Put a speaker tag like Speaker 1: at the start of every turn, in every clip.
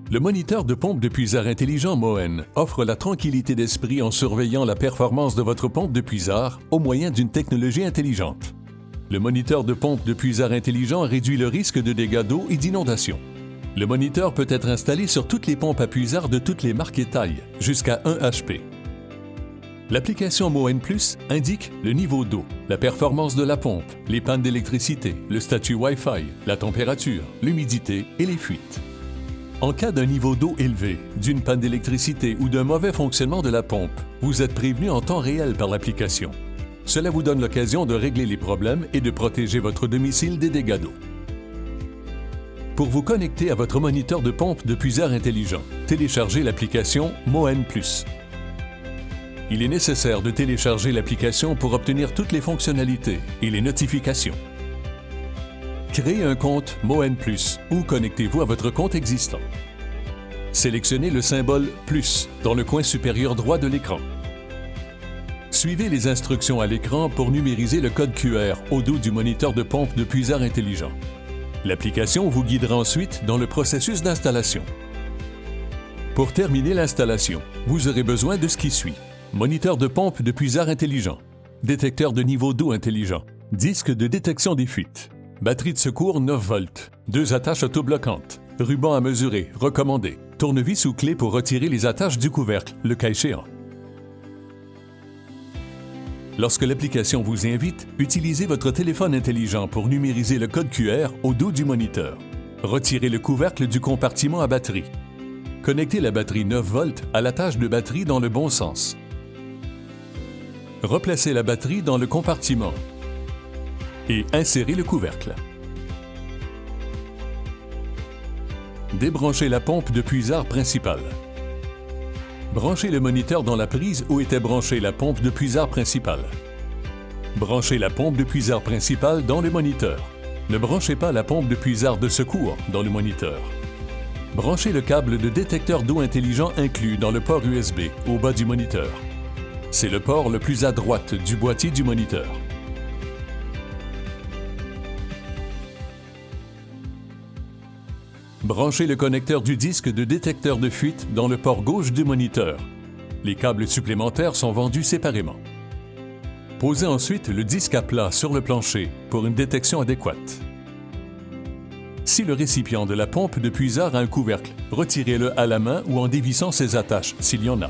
Speaker 1: Le moniteur de pompe de puisard intelligent Moen offre la tranquillité d'esprit en surveillant la performance de votre pompe de puisard au moyen d'une technologie intelligente. Le moniteur de pompe de puisard intelligent réduit le risque de dégâts d'eau et d'inondation. Le moniteur peut être installé sur toutes les pompes à puisard de toutes les marques et tailles, jusqu'à 1 HP. L'application Moen Plus indique le niveau d'eau, la performance de la pompe, les pannes d'électricité, le statut Wi-Fi, la température, l'humidité et les fuites. En cas d'un niveau d'eau élevé, d'une panne d'électricité ou d'un mauvais fonctionnement de la pompe, vous êtes prévenu en temps réel par l'application. Cela vous donne l'occasion de régler les problèmes et de protéger votre domicile des dégâts d'eau. Pour vous connecter à votre moniteur de pompe de puisard intelligent, téléchargez l'application Moen Plus. Il est nécessaire de télécharger l'application pour obtenir toutes les fonctionnalités et les notifications. Créez un compte Moen Plus ou connectez-vous à votre compte existant. Sélectionnez le symbole « Plus » dans le coin supérieur droit de l'écran. Suivez les instructions à l'écran pour numériser le code QR au dos du moniteur de pompe de puisard intelligent. L'application vous guidera ensuite dans le processus d'installation. Pour terminer l'installation, vous aurez besoin de ce qui suit. Moniteur de pompe de puisard intelligent, détecteur de niveau d'eau intelligent, disque de détection des fuites, batterie de secours 9 volts, 2 attaches autobloquantes, ruban à mesurer, recommandé, tournevis ou clé pour retirer les attaches du couvercle, le cas échéant. Lorsque l'application vous invite, utilisez votre téléphone intelligent pour numériser le code QR au dos du moniteur. Retirez le couvercle du compartiment à batterie. Connectez la batterie 9 volts à l'attache de batterie dans le bon sens. Replacez la batterie dans le compartiment et insérez le couvercle. Débranchez la pompe de puisard principale. Branchez le moniteur dans la prise où était branchée la pompe de puisard principale. Branchez la pompe de puisard principale dans le moniteur. Ne branchez pas la pompe de puisard de secours dans le moniteur. Branchez le câble de détecteur d'eau intelligent inclus dans le port USB au bas du moniteur. C'est le port le plus à droite du boîtier du moniteur. Branchez le connecteur du disque de détecteur de fuite dans le port gauche du moniteur. Les câbles supplémentaires sont vendus séparément. Posez ensuite le disque à plat sur le plancher pour une détection adéquate. Si le récipient de la pompe de puisard a un couvercle, retirez-le à la main ou en dévissant ses attaches s'il y en a.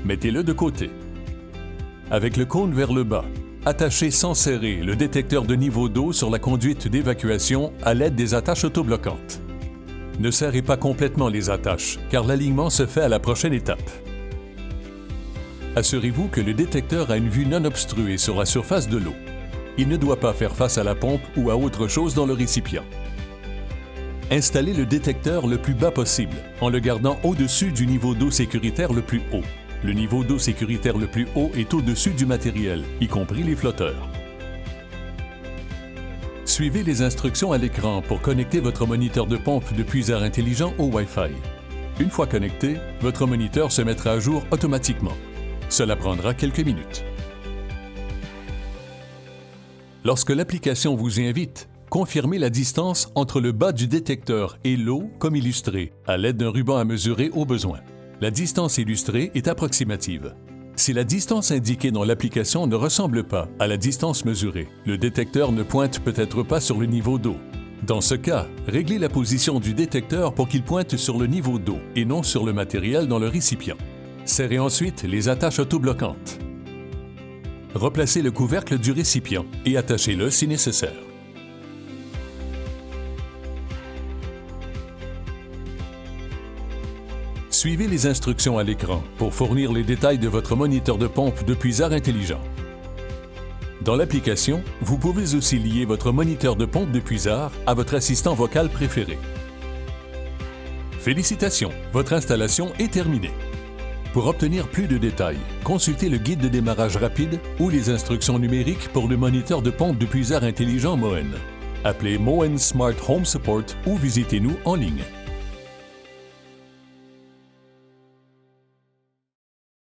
Speaker 1: Mettez-le de côté. Avec le cône vers le bas, attachez sans serrer le détecteur de niveau d'eau sur la conduite d'évacuation à l'aide des attaches autobloquantes. Ne serrez pas complètement les attaches, car l'alignement se fait à la prochaine étape. Assurez-vous que le détecteur a une vue non obstruée sur la surface de l'eau. Il ne doit pas faire face à la pompe ou à autre chose dans le récipient. Installez le détecteur le plus bas possible, en le gardant au-dessus du niveau d'eau sécuritaire le plus haut. Le niveau d'eau sécuritaire le plus haut est au-dessus du matériel, y compris les flotteurs. Suivez les instructions à l'écran pour connecter votre moniteur de pompe de puisard intelligent au Wi-Fi. Une fois connecté, votre moniteur se mettra à jour automatiquement. Cela prendra quelques minutes. Lorsque l'application vous invite, confirmez la distance entre le bas du détecteur et l'eau comme illustré, à l'aide d'un ruban à mesurer au besoin. La distance illustrée est approximative. Si la distance indiquée dans l'application ne ressemble pas à la distance mesurée, le détecteur ne pointe peut-être pas sur le niveau d'eau. Dans ce cas, réglez la position du détecteur pour qu'il pointe sur le niveau d'eau et non sur le matériel dans le récipient. Serrez ensuite les attaches autobloquantes. Replacez le couvercle du récipient et attachez-le si nécessaire. Suivez les instructions à l'écran pour fournir les détails de votre moniteur de pompe de puisard intelligent. Dans l'application, vous pouvez aussi lier votre moniteur de pompe de puisard à votre assistant vocal préféré. Félicitations, votre installation est terminée. Pour obtenir plus de détails, consultez le guide de démarrage rapide ou les instructions numériques pour le moniteur de pompe de puisard intelligent Moen. Appelez Moen Smart Home Support ou visitez-nous en ligne.